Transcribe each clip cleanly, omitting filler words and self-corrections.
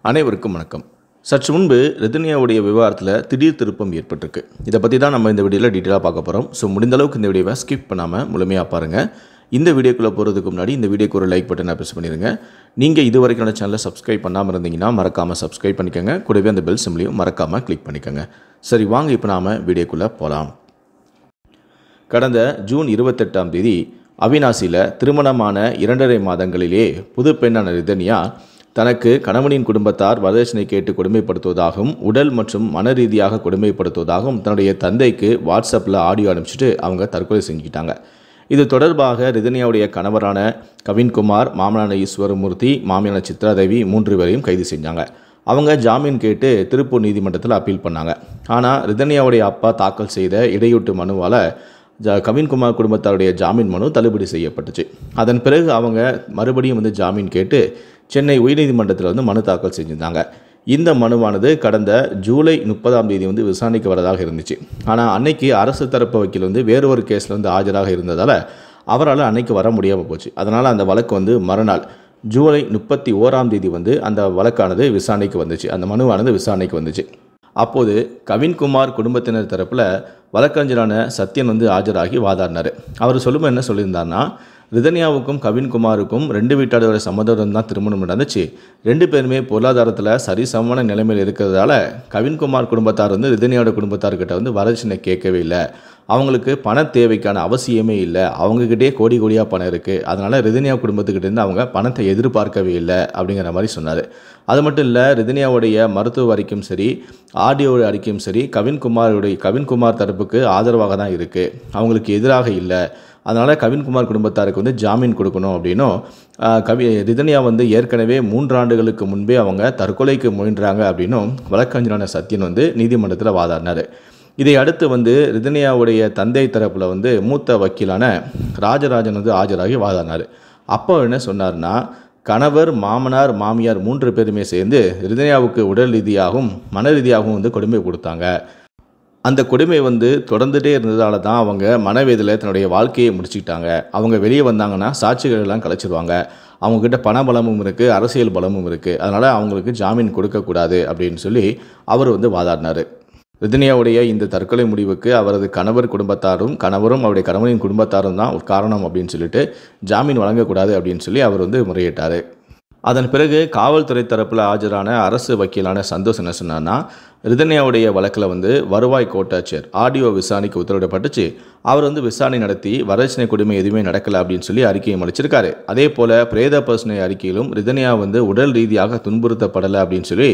அனைவருக்கும் வணக்கம். சற்று முன்பு ரிதன்யாவுடைய விவகாரத்தில் திடீர் திருப்பம் ஏற்பட்டிருக்கு. இதை பற்றி தான் நம்ம இந்த வீடியோவில் டீட்டெயிலாக பார்க்க போகிறோம். ஸோ முடிந்த அளவுக்கு இந்த வீடியோவை ஸ்கிப் பண்ணாமல் முழுமையாக பாருங்கள். இந்த வீடியோக்குள்ளே போகிறதுக்கு முன்னாடி இந்த வீடியோக்கு ஒரு லைக் பட்டனை ப்ரெஸ் பண்ணிடுங்க. நீங்கள் இது வரைக்கும் சேனலை சப்ஸ்கிரைப் பண்ணாமல் இருந்தீங்கன்னா மறக்காமல் சப்ஸ்கிரைப் பண்ணிக்கோங்க. கூடவே அந்த பெல் சிம்லையும் மறக்காமல் கிளிக் பண்ணிக்கோங்க. சரி, வாங்க இப்போ நாம் வீடியோக்குள்ளே போகலாம். கடந்த ஜூன் 28ஆம் தேதி அவினாசியில் திருமணமான 2.5 மாதங்களிலே புது பெண்ணான ரிதன்யா தனக்கு கணவனின் குடும்பத்தார் வரதட்சணை கேட்டு கொடுமைப்படுத்துவதாகவும் உடல் மற்றும் மன ரீதியாக கொடுமைப்படுத்துவதாகவும் தன்னுடைய தந்தைக்கு வாட்ஸ்அப்பில் ஆடியோ அனுப்பிச்சிட்டு அவங்க தற்கொலை செஞ்சுக்கிட்டாங்க. இது தொடர்பாக ரிதன்யாவுடைய கணவரான கவின்குமார், மாமனான ஈஸ்வரமூர்த்தி, மாமியான சித்ராதேவி 3 பேரையும் கைது செஞ்சாங்க. அவங்க ஜாமீன் கேட்டு திருப்பூர் நீதிமன்றத்தில் அப்பீல் பண்ணாங்க. ஆனால் ரிதன்யாவுடைய அப்பா தாக்கல் செய்த இடையூட்டு மனுவால் கவின்குமார் குடும்பத்தாருடைய ஜாமீன் மனு தள்ளுபடி செய்யப்பட்டுச்சு. அதன் பிறகு அவங்க மறுபடியும் ஜாமீன் கேட்டு சென்னை உயர்நீதிமன்றத்தில் மனு தாக்கல் செஞ்சுருந்தாங்க. இந்த மனுவானது கடந்த ஜூலை 30ஆம் தேதி விசாரணைக்கு வரதாக இருந்துச்சு. ஆனால் அன்னைக்கு அரசு தரப்பு வக்கீல் வேறு ஒரு கேஸில் ஆஜராக இருந்ததால் அவரால் அன்னைக்கு வர முடியாமல் போச்சு. அதனால் அந்த வழக்கு மறுநாள் ஜூலை 31ஆம் தேதி அந்த வழக்கானது விசாரணைக்கு வந்துச்சு. அந்த மனுவானது விசாரணைக்கு வந்துச்சு. அப்போது கவின்குமார் குடும்பத்தினர் தரப்பில் வழக்கறிஞரான சத்யன் ஆஜராகி வாதாடினார். அவர் சொல்லும்போது என்ன சொல்லியிருந்தார்னா, ரிதன்யாவுக்கும் கவின்குமாருக்கும் 2 வீட்டாளரோட சம்மதம் தான் திருமணம் நடந்துச்சு. 2 பேருமே பொருளாதாரத்தில் சரிசமமான நிலைமையில் இருக்கிறதால கவின்குமார் குடும்பத்தார் ரிதன்யாவோட குடும்பத்தார்கிட்ட வரதட்சணை கேட்கவே இல்லை. அவங்களுக்கு பண தேவைக்கான அவசியமே இல்லை. அவங்கக்கிட்டே கோடி கோடியாக பணம் இருக்குது. அதனால் ரிதன்யா குடும்பத்துக்கிட்டேருந்து அவங்க பணத்தை எதிர்பார்க்கவே இல்லை அப்படிங்கிற மாதிரி சொன்னார். அது மட்டும் இல்லை, ரிதன்யாவுடைய மருத்துவ அறிக்கையும் சரி, ஆடியோ அறிக்கையும் சரி கவின்குமார் தரப்புக்கு ஆதரவாக தான் இருக்குது, அவங்களுக்கு எதிராக இல்லை. அதனால் கவின்குமார் குடும்பத்தாருக்கு ஜாமீன் கொடுக்கணும் அப்படின்னும், ரிதன்யா ஏற்கனவே 3 ஆண்டுகளுக்கு முன்பே அவங்க தற்கொலைக்கு முயன்றாங்க அப்படின்னும் வழக்கறிஞரான சத்யன் நீதிமன்றத்தில் வாதாடினார். இதை அடுத்து ரிதன்யாவுடைய தந்தை தரப்பில் மூத்த வக்கீலான ராஜராஜன் ஆஜராகி வாதாடினார். அப்போ என்ன சொன்னார்னா, கணவர், மாமனார், மாமியார் 3 பேருமே சேர்ந்து ரிதன்யாவுக்கு உடல் ரீதியாகவும் மன ரீதியாகவும் கொடுமை கொடுத்தாங்க. அந்த கொடுமை தொடர்ந்துகிட்டே இருந்ததால தான் அவங்க மனவேதில் தன்னுடைய வாழ்க்கையை முடிச்சுக்கிட்டாங்க. அவங்க வெளியே வந்தாங்கன்னா சாட்சிகள் எல்லாம் கலைச்சிருவாங்க. அவங்கக்கிட்ட பண பலமும் இருக்குது, அரசியல் பலமும் இருக்குது. அதனால் அவங்களுக்கு ஜாமீன் கொடுக்கக்கூடாது அப்படின்னு சொல்லி அவர் வாதாடினார். ரிதன்யாவுடைய இந்த தற்கொலை முடிவுக்கு அவரது கணவரும் அவருடைய கணவனின் குடும்பத்தாரும் தான் ஒரு காரணம் அப்படின்னு சொல்லிட்டு ஜாமீன் வழங்கக்கூடாது அப்படின்னு சொல்லி அவர் முறையிட்டார். அதன் பிறகு காவல்துறை தரப்பில் ஆஜரான அரசு வக்கீலான சந்தோஷ் என்ன சொன்னார்னா, ரிதன்யாவுடைய வழக்கில் வருவாய் கோட்டாட்சியர் ஆடியோ விசாரணைக்கு உத்தரவிடப்பட்டுச்சு. அவர் விசாரணை நடத்தி வரதட்சணை கொடுமை எதுவுமே நடக்கலை அப்படின்னு சொல்லி அறிக்கையை அளிச்சிருக்காரு. அதே போல் பிரேத பரிசோதனை அறிக்கையிலும் ரிதன்யா உடல் ரீதியாக துன்புறுத்தப்படலை அப்படின்னு சொல்லி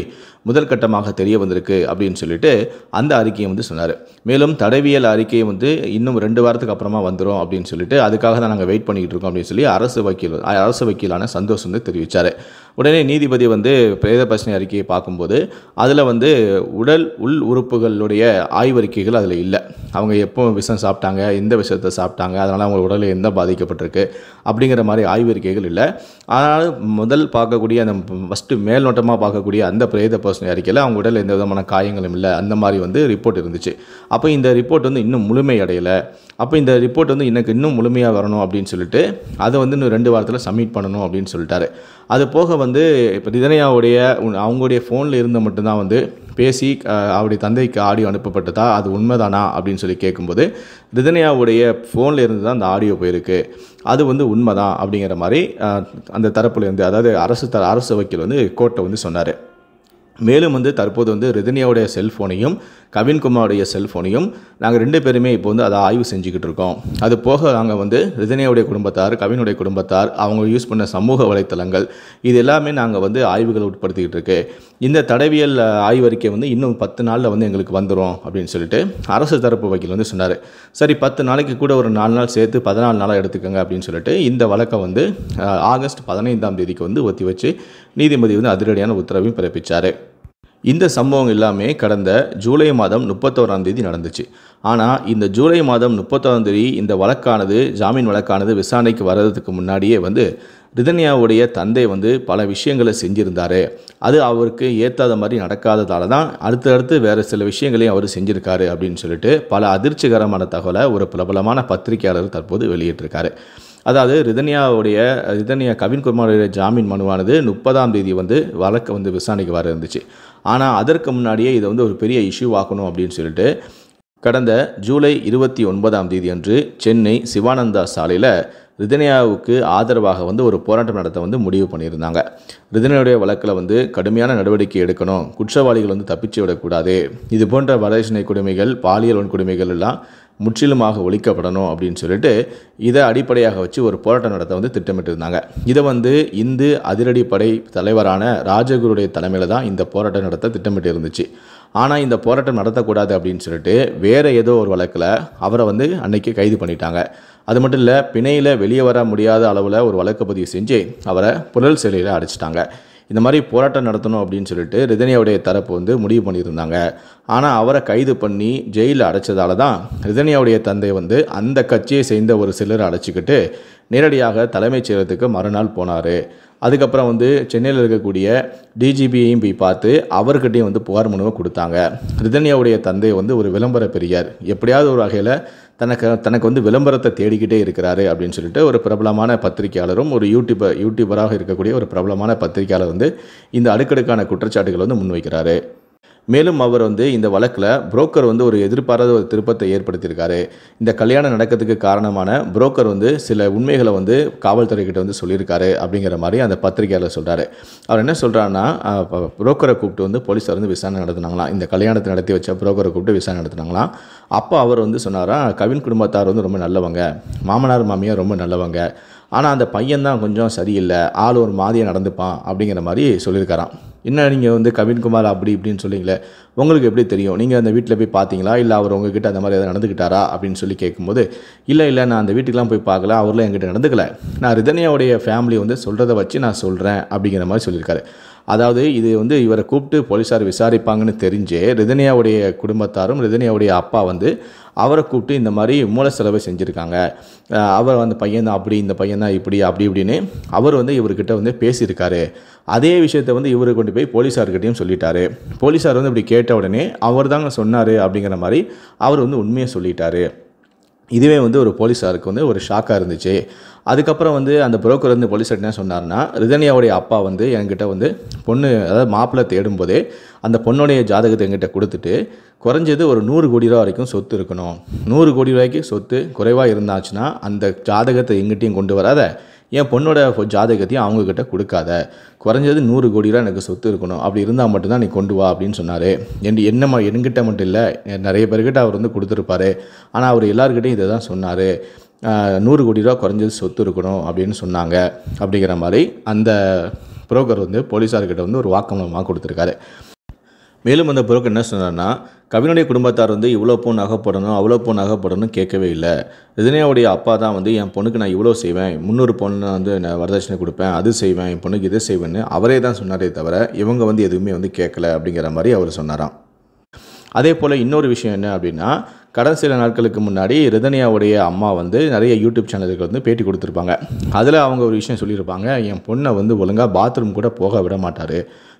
முதல் கட்டமாக தெரிய வந்திருக்கு அப்படின்னு சொல்லிட்டு அந்த அறிக்கையை சொன்னார். மேலும் தடவியல் அறிக்கையை இன்னும் 2 வாரத்துக்கு அப்புறமா வந்துடும் அப்படின்னு சொல்லிட்டு அதுக்காக தான் நாங்கள் வெயிட் பண்ணிக்கிட்டு இருக்கோம் அப்படின்னு சொல்லி அரசு வக்கீலான சந்தோஷ் தெரிவித்தார். உடனே நீதிபதி பிரேத பரிசோதனை அறிக்கையை பார்க்கும்போது அதில் உடல் உள் உறுப்புகளுடைய ஆய்வறிக்கைகள் அதில் இல்லை. அவங்க எப்போ விஷம் சாப்பிட்டாங்க, எந்த விஷத்தை சாப்பிட்டாங்க, அதனால் அவங்க உடலில் எந்த பாதிக்கப்பட்டிருக்கு அப்படிங்கிற மாதிரி ஆய்வறிக்கைகள் இல்லை. ஆனால் முதல் பார்க்கக்கூடிய அந்த ஃபஸ்ட்டு மேல்நோட்டமாக பார்க்கக்கூடிய அந்த பிரேத பரிசோதனை அறிக்கையில் அவங்க உடலில் எந்த விதமான காயங்களும் இல்லை, அந்த மாதிரி ரிப்போர்ட் இருந்துச்சு. அப்போ இந்த ரிப்போர்ட் இன்னும் முழுமை அடையலை. அப்போ இந்த ரிப்போர்ட் எனக்கு இன்னும் முழுமையாக வரணும் அப்படின்னு சொல்லிட்டு அதை இன்னும் 2 வாரத்தில் சப்மிட் பண்ணணும் அப்படின்னு சொல்லிட்டாரு. அது போக இப்போ ரிதன்யாவுடைய அவங்களுடைய ஃபோனில் இருந்து மட்டும்தான் பேசி அவருடைய தந்தைக்கு ஆடியோ அனுப்பப்பட்டதா, அது உண்மைதானா அப்படின்னு சொல்லி கேட்கும்போது ரிதன்யாவுடைய ஃபோனில் இருந்து தான் அந்த ஆடியோ போயிருக்கு, அது உண்மைதான் அப்படிங்கிற மாதிரி அந்த தரப்புலேருந்து, அதாவது அரசு வக்கீல் கோர்ட்டை சொன்னார். மேலும் தற்போது ரிதன்யாவுடைய செல்ஃபோனையும் கவின்குமாருடைய செல்ஃபோனையும் நாங்கள் 2 பேருமே இப்போ அதை ஆய்வு செஞ்சுக்கிட்டு இருக்கோம். அது போக நாங்கள் ரிதன்யாவுடைய குடும்பத்தார், கவினுடைய குடும்பத்தார், அவங்க யூஸ் பண்ண சமூக வலைத்தளங்கள், இது எல்லாமே நாங்கள் ஆய்வுகளை உட்படுத்திக்கிட்டு இருக்கு. இந்த தடவியல் ஆய்வறிக்கை இன்னும் 10 நாளில் எங்களுக்கு வந்துடும் அப்படின்னு சொல்லிட்டு அரசு தரப்பு வக்கீல் சொன்னார். சரி, 10 நாளைக்கு கூட ஒரு 4 நாள் சேர்த்து 14 நாளாக எடுத்துக்கோங்க அப்படின்னு சொல்லிட்டு இந்த வழக்கை ஆகஸ்ட் 15ஆம் தேதிக்கு ஒத்தி வச்சு நீதிபதி அதிரடியான உத்தரவையும் பிறப்பித்தார். இந்த சம்பவம் எல்லாமே கடந்த ஜூலை மாதம் 31ஆம் தேதி நடந்துச்சு. ஆனால் இந்த ஜூலை மாதம் 31ஆம் தேதி இந்த ஜாமீன் வழக்கானது விசாரணைக்கு வர்றதுக்கு முன்னாடியே ரிதன்யாவுடைய தந்தை பல விஷயங்களை செஞ்சுருந்தார். அது அவருக்கு ஏற்றாத மாதிரி நடக்காததால தான் அடுத்தடுத்து வேறு சில விஷயங்களையும் அவர் செஞ்சுருக்காரு அப்படின்னு சொல்லிட்டு பல அதிர்ச்சிகரமான தகவலை ஒரு பிரபலமான பத்திரிகையாளர் தற்போது வெளியிட்டிருக்காரு. அதாவது ரிதன்யா கவின்குமாருடைய ஜாமீன் மனுவானது 30ஆம் தேதி வந்து வழக்கு வந்து விசாரணைக்கு வர இருந்துச்சு. ஆனால் அதற்கு முன்னாடியே இதை வந்து ஒரு பெரிய இஷ்யூ ஆக்கணும் அப்படின்னு சொல்லிட்டு கடந்த ஜூலை 29ஆம் தேதி அன்று சென்னை சிவானந்தா சாலையில் ரிதன்யாவுக்கு ஆதரவாக வந்து ஒரு போராட்டம் நடத்த வந்து முடிவு பண்ணியிருந்தாங்க. ரிதன்யாவுடைய வழக்கில் வந்து கடுமையான நடவடிக்கை எடுக்கணும், குற்றவாளிகள் வந்து தப்பிச்சு விடக்கூடாது, இது போன்ற வரதட்சணை கொடுமைகள், பாலியல் வன்கொடுமைகள் எல்லாம் முற்றிலுமாக ஒழிக்கப்படணும் அப்படின்னு சொல்லிட்டு இதை அடிப்படையாக வச்சு ஒரு போராட்டம் நடத்த வந்து திட்டமிட்டிருந்தாங்க. இதை வந்து இந்து அதிரடிப்படை தலைவரான ராஜகுருடைய தலைமையில் தான் இந்த போராட்டம் நடத்த திட்டமிட்டு இருந்துச்சு. ஆனால் இந்த போராட்டம் நடத்தக்கூடாது அப்படின்னு சொல்லிட்டு வேறு ஏதோ ஒரு வழக்கில் அவரை வந்து அன்னைக்கு கைது பண்ணிட்டாங்க. அது மட்டும் இல்லை, பிணையில் வெளியே வர முடியாத அளவில் ஒரு வழக்கு பதிவு செஞ்சு அவரை புழல் சிறையில் அடைச்சிட்டாங்க. இந்த மாதிரி போராட்டம் நடத்தணும் அப்படின்னு சொல்லிட்டு ரிதன்யாவுடைய தரப்பு வந்து முடிவு பண்ணியிருந்தாங்க. ஆனால் அவரை கைது பண்ணி ஜெயிலில் அடைச்சதால தான் ரிதன்யாவுடைய தந்தை வந்து அந்த கட்சியை சேர்ந்த ஒரு சிலரை அடைச்சிக்கிட்டு நேரடியாக தலைமைச் செயலகத்துக்கு மறுநாள் போனார். அதுக்கப்புறம் வந்து சென்னையில் இருக்கக்கூடிய டிஜிபியையும் போய் பார்த்து அவர்கிட்டையும் வந்து புகார் மனுவை கொடுத்தாங்க. ரிதன்யாவுடைய தந்தை வந்து ஒரு விளம்பர பெரியார், எப்படியாவது ஒரு வகையில் தனக்கு வந்து விளம்பரத்தை தேடிக்கிட்டே இருக்கிறாரு அப்படின்னு சொல்லிட்டு ஒரு பிரபலமான பத்திரிகையாளரும் ஒரு யூடியூபராக இருக்கக்கூடிய ஒரு பிரபலமான பத்திரிகையாளர் வந்து இந்த அடுக்கடுக்கான குற்றச்சாட்டுகளை வந்து முன்வைக்கிறாரு. மேலும் அவர் வந்து இந்த வழக்கில் புரோக்கர் வந்து ஒரு எதிர்பாராத ஒரு திருப்பத்தை ஏற்படுத்தியிருக்காரு. இந்த கல்யாணம் நடக்கிறதுக்கு காரணமான புரோக்கர் வந்து சில உண்மைகளை வந்து காவல்துறைக்கிட்ட வந்து சொல்லியிருக்காரு அப்படிங்கிற மாதிரி அந்த பத்திரிகையாளர் சொல்கிறாரு. அவர் என்ன சொல்கிறாருன்னா, புரோக்கரை கூப்பிட்டு வந்து போலீஸார் வந்து விசாரணை நடத்தினாங்களாம். இந்த கல்யாணத்தை நடத்தி வச்ச புரோக்கரை கூப்பிட்டு விசாரணை நடத்தினாங்களாம். அப்போ அவர் வந்து சொன்னாரா, கவின் குடும்பத்தார் வந்து ரொம்ப நல்லவங்க, மாமனார் மாமியார் ரொம்ப நல்லவங்க, ஆனால் அந்த பையன்தான் கொஞ்சம் சரியில்லை, ஆள் ஒரு மாதிரியாக நடந்துப்பான் அப்படிங்கிற மாதிரி சொல்லியிருக்காராம். என்ன நீங்கள் வந்து கவின்குமார் அப்படி இப்படின்னு சொல்லிங்களே, உங்களுக்கு எப்படி தெரியும், நீங்கள் அந்த வீட்டில் போய் பார்த்தீங்களா, இல்லை அவர் உங்ககிட்ட அந்த மாதிரி எதாவது நடந்துக்கிட்டாரா அப்படின்னு சொல்லி கேட்கும்போது, இல்லை நான் அந்த வீட்டுக்கெலாம் போய் பார்க்கல, அவர்லாம் என்கிட்ட நடந்துக்கல, நான் ரிதன்யாவுடைய ஃபேமிலி வந்து சொல்கிறத வச்சு நான் சொல்கிறேன் அப்படிங்கிற மாதிரி சொல்லியிருக்காரு. அதாவது இது வந்து இவரை கூப்பிட்டு போலீஸார் விசாரிப்பாங்கன்னு தெரிஞ்சே ரிதன்யாவுடைய குடும்பத்தாரும் ரிதன்யாவுடைய அப்பா வந்து அவரை கூப்பிட்டு இந்த மாதிரி மூல செலவை செஞ்சுருக்காங்க, அவர் அந்த பையன் தான் அப்படி, இந்த பையன் தான் இப்படி அப்படி இப்படின்னு அவர் வந்து இவர்கிட்ட வந்து பேசியிருக்காரு. அதே விஷயத்தை வந்து இவரை கொண்டு போய் போலீஸார்கிட்டையும் சொல்லிட்டாரு. போலீஸார் வந்து இப்படி கேட்ட உடனே அவர் தாங்க சொன்னார் அப்படிங்கிற மாதிரி அவர் வந்து உண்மையை சொல்லிட்டாரு. இதுவே வந்து ஒரு போலீஸாருக்கு வந்து ஒரு ஷாக்காக இருந்துச்சு. அதுக்கப்புறம் வந்து அந்த புரோக்கர் வந்து போலீஸார் என்ன சொன்னார்னா, ரிதன்யாவுடைய அப்பா வந்து என்கிட்ட வந்து பொண்ணு, அதாவது மாப்பிள்ளை தேடும்போதே அந்த பொண்ணுடைய ஜாதகத்தை என்கிட்ட கொடுத்துட்டு குறைஞ்சது ஒரு 100 கோடி ரூபா வரைக்கும் சொத்து இருக்கணும், 100 கோடி ரூபாய்க்கு சொத்து குறைவாக இருந்தாச்சுன்னா அந்த ஜாதகத்தை எங்கிட்டையும் கொண்டு வராத, என் பொண்ணோட ஜாதகத்தையும் அவங்கக்கிட்ட கொடுக்காத, குறைஞ்சது 100 கோடி ரூபா எனக்கு சொத்து இருக்கணும், அப்படி இருந்தால் மட்டும்தான் நீ கொண்டு வா அப்படின்னு சொன்னார். என்கிட்ட மட்டும் இல்லை, நிறைய பேர்கிட்ட அவர் வந்து கொடுத்துருப்பாரு, ஆனால் அவர் எல்லாருக்கிட்டையும் இதை தான் சொன்னார், 100 கோடி ரூபா குறைஞ்சது சொத்து இருக்கணும் அப்படின்னு சொன்னாங்க அப்படிங்கிற மாதிரி அந்த புரோக்கர் வந்து போலீஸார்கிட்ட வந்து ஒரு வாக்குமூலமாக கொடுத்துருக்காரு. மேலும் அந்த புரோக்கர் என்ன சொன்னார்னா, கவினுடைய குடும்பத்தார் வந்து இவ்வளோ பவுன் நகைப்படணும், அவ்வளோ பவுன் நகைப்படணும் கேட்கவே இல்லை, ரிதன்யாவுடைய அப்பா தான் வந்து என் பொண்ணுக்கு நான் இவ்வளோ செய்வேன், 300 பவுன் வந்து நான் வரதட்சணை கொடுப்பேன், அது செய்வேன், என் பொண்ணுக்கு இதை செய்வேன்னு அவரே தான் சொன்னாரே தவிர இவங்க வந்து எதுவுமே வந்து கேட்கல அப்படிங்கிற மாதிரி அவர் சொன்னாராம். அதே போல் இன்னொரு விஷயம் என்ன அப்படின்னா, கடந்த சில நாட்களுக்கு முன்னாடி ரிதன்யாவுடைய அம்மா வந்து நிறைய யூடியூப் சேனலுக்கு வந்து பேட்டி கொடுத்துருப்பாங்க. அதில் அவங்க ஒரு விஷயம் சொல்லியிருப்பாங்க, என் பொண்ணை வந்து ஒழுங்காக பாத்ரூம் கூட போக விட மாட்டார்,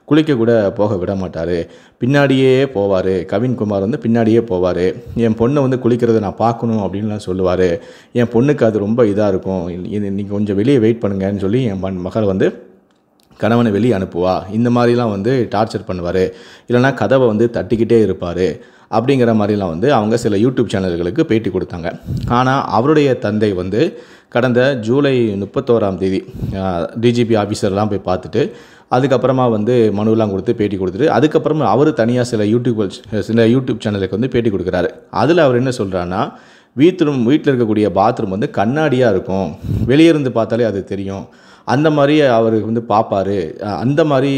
குளிக்க கூட போக விட மாட்டார், பின்னாடியே போவார், கவின்குமார் வந்து பின்னாடியே போவார், என் பொண்ணை வந்து குளிக்கிறத நான் பார்க்கணும் அப்படின்லாம் சொல்லுவார், என் பொண்ணுக்கு அது ரொம்ப இதாக இருக்கும், நீங்கள் கொஞ்சம் வெளியே வெயிட் பண்ணுங்கன்னு சொல்லி என் மகள் வந்து கணவனை வெளியே அனுப்புவா, இந்த மாதிரிலாம் வந்து டார்ச்சர் பண்ணுவார், இல்லைனா கதவை வந்து தட்டிக்கிட்டே இருப்பார் அப்படிங்கிற மாதிரிலாம் வந்து அவங்க சில யூடியூப் சேனல்களுக்கு பேட்டி கொடுத்தாங்க. ஆனால் அவருடைய தந்தை வந்து கடந்த ஜூலை 31ஆம் தேதி டிஜிபி ஆஃபீஸர்லாம் போய் பார்த்துட்டு அதுக்கப்புறமா வந்து மனுவெலாம் கொடுத்து பேட்டி கொடுத்துட்டு அதுக்கப்புறமா அவர் தனியாக சில யூடியூப் சேனலுக்கு வந்து பேட்டி கொடுக்குறாரு. அதில் அவர் என்ன சொல்கிறாருன்னா, வீட்டில் இருக்கக்கூடிய பாத்ரூம் வந்து கண்ணாடியாக இருக்கும், வெளியே இருந்து பார்த்தாலே அது தெரியும், அந்த மாதிரி அவர் வந்து பார்ப்பார், அந்த மாதிரி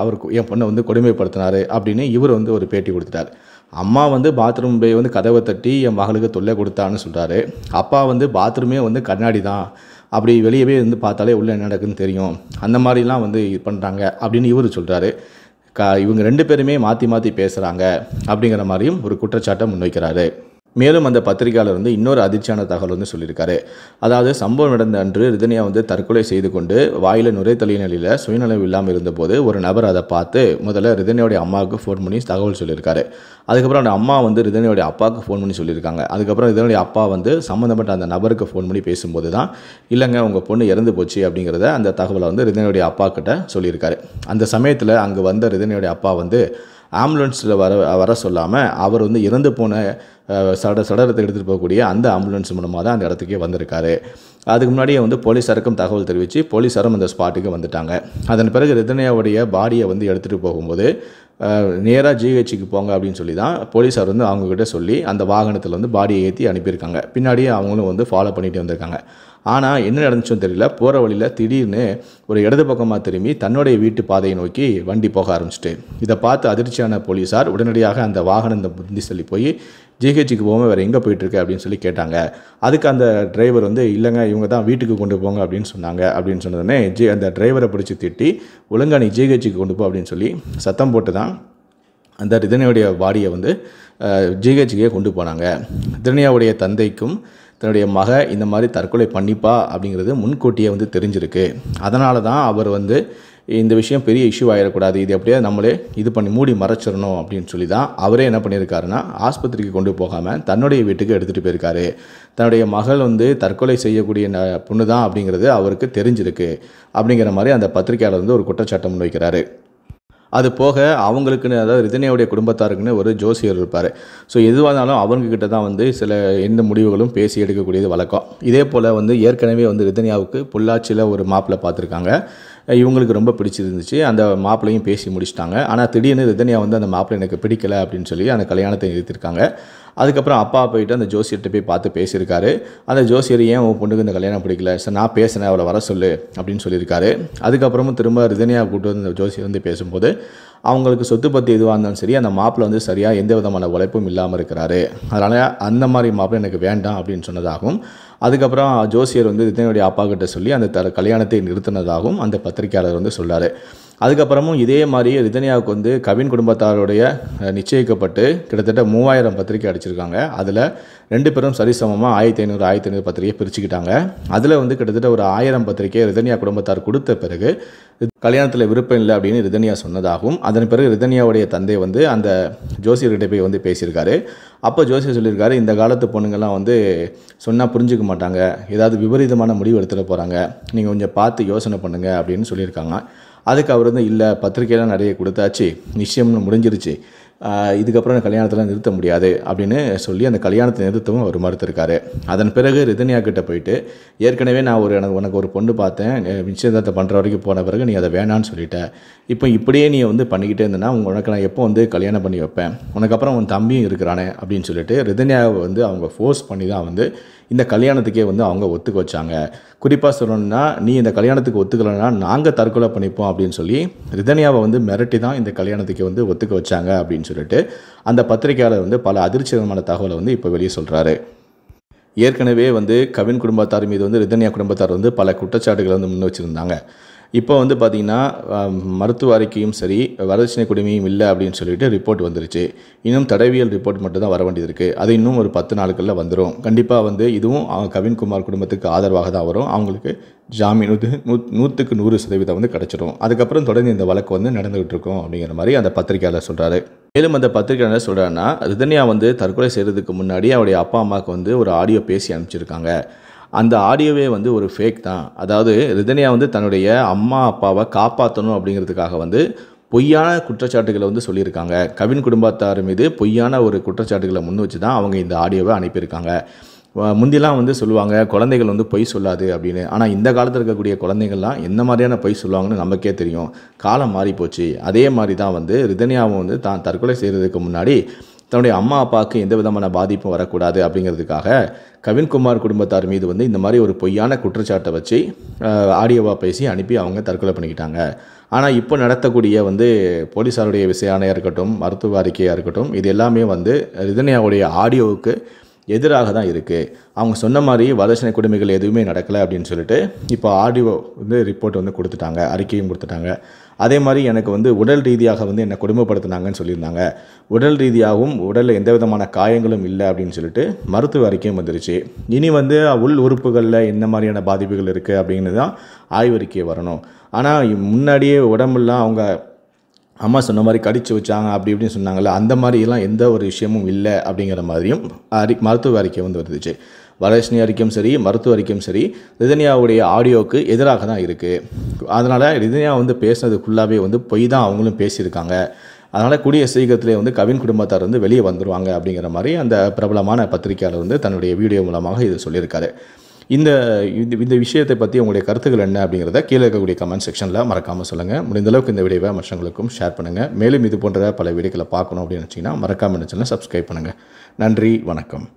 அவருக்கு என் பொண்ணை வந்து கொடுமைப்படுத்தினார் அப்படின்னு இவர் வந்து ஒரு பேட்டி கொடுத்துட்டார். அம்மா வந்து பாத்ரூம் போய் வந்து கதவை தட்டி என் மகளுக்கு தொல்லை கொடுத்தான்னு சொல்கிறாரு. அப்பா வந்து பாத்ரூமே வந்து கண்ணாடி தான், அப்படி வெளியவே இருந்து பார்த்தாலே உள்ளே என்ன நடக்குதுன்னு தெரியும், அந்த மாதிரிலாம் வந்து இது பண்ணுறாங்க அப்படின்னு இவர் சொல்கிறாரு. இவங்க 2 பேருமே மாற்றி மாற்றி பேசுகிறாங்க அப்படிங்கிற மாதிரியும் ஒரு குற்றச்சாட்டை முன்வைக்கிறாரு. மேலும் அந்த பத்திரிகையாளர் வந்து இன்னொரு அதிர்ச்சியான தகவல் வந்து சொல்லியிருக்காரு. அதாவது சம்பவம் நடந்த அன்று ரிதன்யா வந்து தற்கொலை செய்து கொண்டு வாயில் நுரைத்தள்ளி நிலையில் சுயநலம் இல்லாமல் இருந்தபோது ஒரு நபர் அதை பார்த்து முதல்ல ரிதன்யாவுடைய அம்மாவுக்கு ஃபோன் பண்ணி தகவல் சொல்லியிருக்காரு. அதுக்கப்புறம் அந்த அம்மா வந்து ரிதன்யாவுடைய அப்பாவுக்கு ஃபோன் பண்ணி சொல்லியிருக்காங்க. அதுக்கப்புறம் ரிதன்யாவுடைய அப்பா வந்து சம்மந்தப்பட்ட அந்த நபருக்கு ஃபோன் பண்ணி பேசும்போது தான் இல்லைங்க உங்கள் பொண்ணு இறந்து போச்சு அப்படிங்கிறத அந்த தகவலை வந்து ரிதன்யாவுடைய அப்பா கிட்ட சொல்லியிருக்காரு. அந்த சமயத்தில் அங்கே வந்த ரிதன்யாவுடைய அப்பா வந்து ஆம்புலன்ஸில் வர சொல்லாமல் அவர் வந்து இறந்து போன சடலத்தை எடுத்துகிட்டு போகக்கூடிய அந்த ஆம்புலன்ஸ் மூலமாக தான் அந்த இடத்துக்கே வந்திருக்காரு. அதுக்கு முன்னாடியே வந்து போலீஸாருக்கும் தகவல் தெரிவித்து போலீஸாரும் அந்த ஸ்பாட்டுக்கு வந்துட்டாங்க. அதன் பிறகு ரிதன்யாவுடைய பாடியை வந்து எடுத்துகிட்டு போகும்போது நேராக ஜிஹெச்சுக்கு போங்க அப்படின்னு சொல்லி தான் போலீஸார் வந்து அவங்கக்கிட்ட சொல்லி அந்த வாகனத்தில் வந்து பாடியை ஏற்றி அனுப்பியிருக்காங்க. பின்னாடியே அவங்களும் வந்து ஃபாலோ பண்ணிட்டு வந்திருக்காங்க. ஆனால் என்ன நடந்துச்சுன்னு தெரியல, போகிற வழியில் திடீர்னு ஒரு இடது பக்கமாக திரும்பி தன்னுடைய வீட்டு பாதையை நோக்கி வண்டி போக ஆரம்பிச்சிட்டு இதை பார்த்து அதிர்ச்சியான போலீஸார் உடனடியாக அந்த வாகனத்தை புந்தி சொல்லி போய் ஜிஹெச்சுக்கு போகாமல் வேறு எங்கே போயிட்டுருக்கு அப்படின்னு சொல்லி கேட்டாங்க. அதுக்கு அந்த டிரைவர் வந்து இல்லைங்க இவங்க தான் வீட்டுக்கு கொண்டு போங்க அப்படின்னு சொன்னாங்க. அப்படின்னு சொன்னதுனே அந்த டிரைவரை பிடிச்சி திட்டி ஒழுங்கா நீ ஜிஹெச்சுக்கு கொண்டு போ அப்படின்னு சொல்லி சத்தம் போட்டு தான் அந்த ரிதன்யாவுடைய பாடியை வந்து ஜிஹெச்சுக்கே கொண்டு போனாங்க. ரிதன்யாவுடைய தந்தைக்கும் தன்னுடைய மக இந்த மாதிரி தற்கொலை பண்ணிப்பா அப்படிங்கிறது முன்கூட்டியே வந்து தெரிஞ்சிருக்கு. அதனால தான் அவர் வந்து இந்த விஷயம் பெரிய இஷ்யூ ஆகிடக்கூடாது, இது எப்படியா நம்மளே இது பண்ணி மூடி மறைச்சிடணும் அப்படின்னு சொல்லி தான் அவரே என்ன பண்ணியிருக்காருன்னா ஆஸ்பத்திரிக்கு கொண்டு போகாமல் தன்னுடைய வீட்டுக்கு எடுத்துகிட்டு போயிருக்காரு. தன்னுடைய மகள் வந்து தற்கொலை செய்யக்கூடிய பொண்ணு தான் அப்படிங்கிறது அவருக்கு தெரிஞ்சிருக்கு அப்படிங்கிற மாதிரி அந்த பத்திரிகையாளர் வந்து ஒரு குற்றச்சாட்டை முன்வைக்கிறாரு. அது போக அவங்களுக்குன்னு அதாவது ரிதன்யாவுடைய குடும்பத்தாருக்குன்னு ஒரு ஜோசியர் இருப்பார். ஸோ எதுவாக இருந்தாலும் அவங்கக்கிட்ட தான் வந்து சில எந்த முடிவுகளும் பேசி எடுக்கக்கூடியது வழக்கம். இதே போல் வந்து ஏற்கனவே வந்து ரிதன்யாவுக்கு பொள்ளாச்சியில் ஒரு மாப்பிள்ளை பார்த்துருக்காங்க. இவங்களுக்கு ரொம்ப பிடிச்சிருந்துச்சு. அந்த மாப்பிள்ளையும் பேசி முடிச்சிட்டாங்க. ஆனால் திடீர்னு ரிதன்யா வந்து அந்த மாப்பிள்ளை எனக்கு பிடிக்கலை அப்படின்னு சொல்லி அந்த கல்யாணத்தை நிறுத்திருக்காங்க. அதுக்கப்புறம் அப்பா போயிட்டு அந்த ஜோசியர்கிட்ட போய் பார்த்து பேசியிருக்காரு. அந்த ஜோசியர் ஏன் உன் பொண்ணுக்கு இந்த கல்யாணம் பிடிக்கல, சார் நான் பேசினேன் அவளை வர சொல்லு அப்படின்னு சொல்லியிருக்காரு. அதுக்கப்புறமும் திரும்ப ரிதன்யா கூப்பிட்டு வந்து அந்த ஜோசியர் வந்து பேசும்போது அவங்களுக்கு சொத்து பற்றி எதுவாக இருந்தாலும் சரி அந்த மாப்பிள்ளை வந்து சரியாக எந்த விதமான உழைப்பும் இல்லாமல் இருக்கிறாரு, அதனால் அந்த மாதிரி மாப்பிள்ளை எனக்கு வேண்டாம் அப்படின்னு சொன்னதாகவும் அதுக்கப்புறம் ஜோசியர் வந்து ரிதன்யாவுடைய அப்பா கிட்ட சொல்லி அந்த கல்யாணத்தை நிறுத்தினதாகவும் அந்த பத்திரிகையாளர் வந்து சொல்கிறார். அதுக்கப்புறமும் இதே மாதிரி ரிதன்யாவுக்கு வந்து கவின் குடும்பத்தாருடைய நிச்சயிக்கப்பட்டு கிட்டத்தட்ட 3000 பத்திரிக்கை அடிச்சிருக்காங்க. அதில் 2 பேரும் சரிசமமாக 1500 பத்திரிகை பிரிச்சுக்கிட்டாங்க. அதில் வந்து கிட்டத்தட்ட ஒரு 1000 பத்திரிக்கை ரிதன்யா குடும்பத்தார் கொடுத்த பிறகு கல்யாணத்தில் விருப்பம் இல்லை அப்படின்னு ரிதன்யா சொன்னதாகவும் அதன் பிறகு ரிதன்யாவுடைய தந்தை வந்து அந்த ஜோசியர்கிட்ட போய் வந்து பேசியிருக்காரு. அப்போ ஜோசியர் சொல்லியிருக்காரு, இந்த காலத்து பொண்ணுங்கள்லாம் வந்து சொன்னால் புரிஞ்சுக்க மாட்டாங்க, ஏதாவது விபரீதமான முடிவு எடுத்துகிட்டு போகிறாங்க, நீங்கள் கொஞ்சம் பார்த்து யோசனை பண்ணுங்கள் அப்படின்னு சொல்லியிருக்காங்க. அதுக்கு அவர் வந்து இல்லை பத்திரிக்கையெல்லாம் நிறைய கொடுத்தாச்சு, நிச்சயம்னு முடிஞ்சிருச்சு, இதுக்கப்புறம் கல்யாணத்தில் நிறுத்த முடியாது அப்படின்னு சொல்லி அந்த கல்யாணத்தை நிறுத்தவும் அவர் மறுத்திருக்காரு. அதன் பிறகு ரிதன்யா கிட்ட போயிட்டு ஏற்கனவே நான் உனக்கு ஒரு பொண்ணு பார்த்தேன், நிச்சயதார்த்தம் பண்ணுற வரைக்கும் போன பிறகு நீ அதை வேணான்னு சொல்லிட்ட, இப்போ இப்படியே நீ வந்து பண்ணிக்கிட்டே இருந்தேன்னா உனக்கு நான் எப்போ வந்து கல்யாணம் பண்ணி வைப்பேன், உனக்கப்புறம் உன் தம்பியும் இருக்கிறானே அப்படின்னு சொல்லிட்டு ரிதன்யாவை வந்து அவங்க ஃபோர்ஸ் பண்ணி தான் வந்து இந்த கல்யாணத்துக்கே வந்து அவங்க ஒத்துக்க வச்சாங்க. குறிப்பாக சொல்லணும்னா நீ இந்த கல்யாணத்துக்கு ஒத்துக்கலைன்னா நாங்கள் தற்கொலை பண்ணிப்போம் அப்படின்னு சொல்லி ரிதன்யாவை வந்து மிரட்டி தான் இந்த கல்யாணத்துக்கு வந்து ஒத்துக்க வச்சாங்க அப்படின்னு சொல்லிட்டு அந்த பத்திரிகையாளர் வந்து பல அதிர்ச்சிகரமான தகவலை வந்து இப்போ வெளியே சொல்கிறாரு. ஏற்கனவே வந்து கவின் குடும்பத்தார் மீது வந்து ரிதன்யா குடும்பத்தார் வந்து பல குற்றச்சாட்டுகளை வந்து முன் வச்சுருந்தாங்க. இப்போ வந்து பார்த்திங்கன்னா மருத்துவ அறிக்கையும் சரி வரதட்சணை கொடுமையும் இல்லை அப்படின்னு சொல்லிட்டு ரிப்போர்ட் வந்துருச்சு. இன்னும் தடவியல் ரிப்போர்ட் மட்டும் தான் வர வேண்டியது இருக்குது. அது இன்னும் ஒரு 10 நாட்களில் வந்துடும். கண்டிப்பாக வந்து இதுவும் கவின்குமார் குடும்பத்துக்கு ஆதரவாக தான் வரும். அவங்களுக்கு ஜாமீன் 100க்கு 100% வந்து கிடச்சிடும். அதுக்கப்புறம் தொடர்ந்து இந்த வழக்கு வந்து நடந்துகிட்டு இருக்கும் அப்படிங்கிற மாதிரி அந்த பத்திரிகையாளர் சொல்கிறாரு. மேலும் அந்த பத்திரிகையாளர் சொல்கிறாருன்னா ரிதன்யா வந்து தற்கொலை செய்கிறதுக்கு முன்னாடி அவருடைய அப்பா அம்மாவுக்கு வந்து ஒரு ஆடியோ பேசி அனுப்பிச்சிருக்காங்க. அந்த ஆடியோவே வந்து ஒரு ஃபேக் தான். அதாவது ரிதன்யா வந்து தன்னுடைய அம்மா அப்பாவை காப்பாற்றணும் அப்படிங்கிறதுக்காக வந்து பொய்யான குற்றச்சாட்டுகளை வந்து சொல்லியிருக்காங்க. கவின் குடும்பத்தார் மீது பொய்யான ஒரு குற்றச்சாட்டுகளை முன் வச்சு தான் அவங்க இந்த ஆடியோவை அனுப்பியிருக்காங்க. முந்திலாம் வந்து சொல்லுவாங்க குழந்தைகள் வந்து பொய் சொல்லாது அப்படின்னு. ஆனால் இந்த காலத்தில் இருக்கக்கூடிய குழந்தைகள்லாம் எந்த மாதிரியான பொய் சொல்லுவாங்கன்னு நமக்கே தெரியும். காலம் மாறி போச்சு. அதே மாதிரி தான் வந்து ரிதன்யாவும் வந்து தான் தற்கொலை செய்கிறதுக்கு முன்னாடி தன்னுடைய அம்மா அப்பாவுக்கு எந்த விதமான பாதிப்பும் வரக்கூடாது அப்படிங்கிறதுக்காக கவின்குமார் குடும்பத்தார் மீது வந்து இந்த மாதிரி ஒரு பொய்யான குற்றச்சாட்டை வச்சு ஆடியோவாக பேசி அனுப்பி அவங்க தற்கொலை பண்ணிக்கிட்டாங்க. ஆனால் இப்போ நடத்தக்கூடிய வந்து போலீஸாருடைய விசாரணையாக இருக்கட்டும், மருத்துவ அறிக்கையாக இருக்கட்டும், இது எல்லாமே வந்து ரிதன்யாவுடைய ஆடியோவுக்கு எதிராக தான் இருக்குது. அவங்க சொன்ன மாதிரி வரதட்சணை கொடுமைகள் எதுவுமே நடக்கலை அப்படின்னு சொல்லிட்டு இப்போ ஆடியோ வந்து ரிப்போர்ட் வந்து கொடுத்துட்டாங்க, அறிக்கையும் கொடுத்துட்டாங்க. அதே மாதிரி எனக்கு வந்து உடல் ரீதியாக வந்து என்னை கொடுமைப்படுத்தினாங்கன்னு சொல்லியிருந்தாங்க. உடல் ரீதியாகவும் உடலில் எந்த விதமான காயங்களும் இல்லை அப்படின்னு சொல்லிட்டு மருத்துவ அறிக்கையும் வந்துருச்சு. இனி வந்து உள் உறுப்புகளில் என்ன மாதிரியான பாதிப்புகள் இருக்குது அப்படின்னு தான் ஆய்வறிக்கை வரணும். ஆனால் முன்னாடியே உடம்புலாம் அவங்க அம்மா சொன்ன மாதிரி கடிச்சு வச்சாங்க அப்படி இப்படின்னு சொன்னாங்கல்ல, அந்த மாதிரிலாம் எந்த ஒரு விஷயமும் இல்லை அப்படிங்கிற மாதிரியும் மருத்துவ அறிக்கை வந்து வந்துருச்சு. வரதட்சணை அறிக்கையும் சரி, மருத்துவ அறிக்கையும் சரி, ரிதன்யாவுடைய ஆடியோவுக்கு எதிராக தான் இருக்குது. அதனால் ரிதன்யா வந்து பேசுனதுக்குள்ளாவே வந்து பொய் தான் அவங்களும் பேசியிருக்காங்க. அதனால் கூடிய சீக்கிரத்திலே வந்து கவின் குடும்பத்தார் வந்து வெளியே வந்துடுவாங்க அப்படிங்கிற மாதிரி அந்த பிரபலமான பத்திரிகையாளர் வந்து தன்னுடைய வீடியோ மூலமாக இது சொல்லியிருக்காரு. இந்த விஷயத்தை பற்றி உங்களுடைய கருத்துக்கள் என்ன அப்படிங்கிறத கீழே இருக்கக்கூடிய கமெண்ட் செக்ஷனில் மறக்காமல் சொல்லுங்கள். முடிந்தளவுக்கு இந்த வீடியோவை மற்றவங்களுக்கும் ஷேர் பண்ணுங்கள். மேலும் இது போன்ற பல வீடியோக்களை பார்க்கணும் அப்படின்னு நினச்சிங்கன்னா மறக்காமல் சேனலை சப்ஸ்கிரைப் பண்ணுங்கள். நன்றி, வணக்கம்.